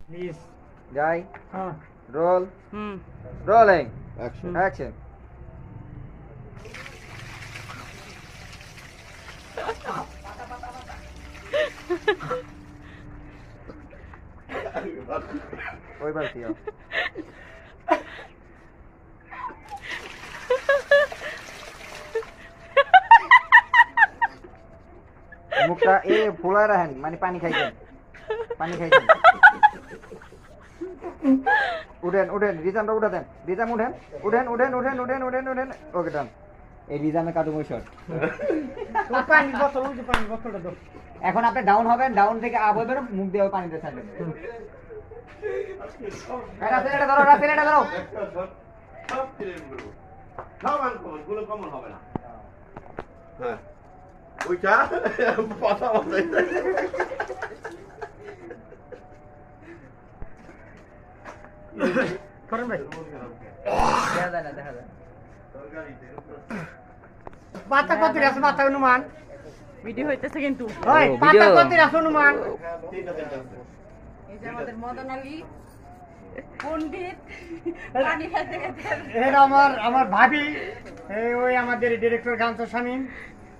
Please যাই হ্যাঁ role rolling action ওই বালতি মুখটা এ ফোলা রাখেন মানে পানি খাইছেন উঠেন রিজামটা উঠা দেন রিজাম উঠেন ওকে ডান এই রিজামে কাটু মই শট পানির বোতলটা দাও এখন আপনি ডাউন হবেন ডাউন থেকে আপ হবেন মুখ দিয়ে পানিতে ছাড়বেন রাসেলটা ধরো সব ক্লিয়ার করব সমান গুলো কমন হবে না হ্যাঁ ওইটা পাতা বসাই করেন ভাই দেখা যায় পাতা কত আছে মাথা অনুমান ভিডিও হইতেছে কিন্তু ওই পাতা কত আছে অনুমান এই যে আমাদের মদন আলী পণ্ডিত পানি খেতে খেতে এটা আমার ভাবি এই ওই আমাদের ডিরেক্টর গান্ত শামীম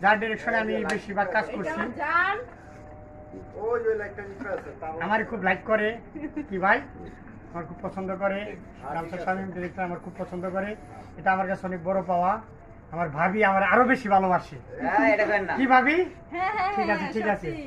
যার ডিরেকশনে আমি বেশিরভাগ কাজ করছি জান ওই ওই লাইকটা নিতে আছে আমার খুব লাইক করে কি ভাই আমার খুব পছন্দ করে গান্ত শামীম ডিরেক্টর আমার খুব পছন্দ করে এটা আমার কাছে অনেক বড় পাওয়া আমার ভাবি আমার আরো বেশি ভালোবাসে এটা কেন না কি ভাবি হ্যাঁ হ্যাঁ ঠিক আছে, ঠিক আছে। সত্যি।